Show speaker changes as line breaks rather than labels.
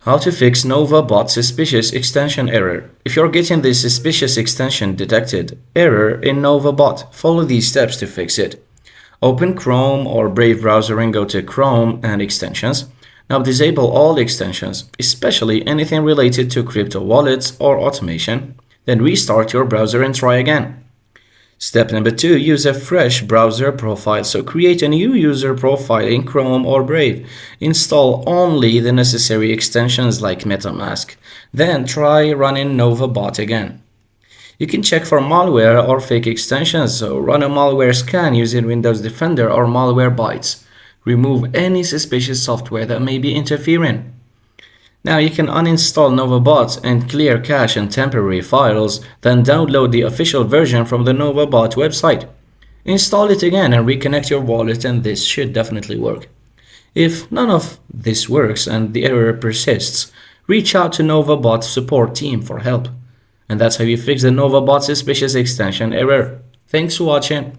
How to fix NovaBot suspicious extension error. If you're getting the suspicious extension detected error in NovaBot, follow these steps to fix it. Open Chrome or Brave browser and go to Chrome and extensions. Now disable all extensions, especially anything related to crypto wallets or automation. Then restart your browser and try again. Step number 2, use a fresh browser profile. So create a new user profile in Chrome or Brave. Install only the necessary extensions like MetaMask. Then try running NovaBot again. You can check for malware or fake extensions, so run a malware scan using Windows Defender or Malwarebytes. Remove any suspicious software that may be interfering. Now you can uninstall NovaBot and clear cache and temporary files, then download the official version from the NovaBot website. Install it again and reconnect your wallet, and this should definitely work. If none of this works and the error persists, reach out to NovaBot support team for help. And that's how you fix the NovaBot suspicious extension error. Thanks for watching.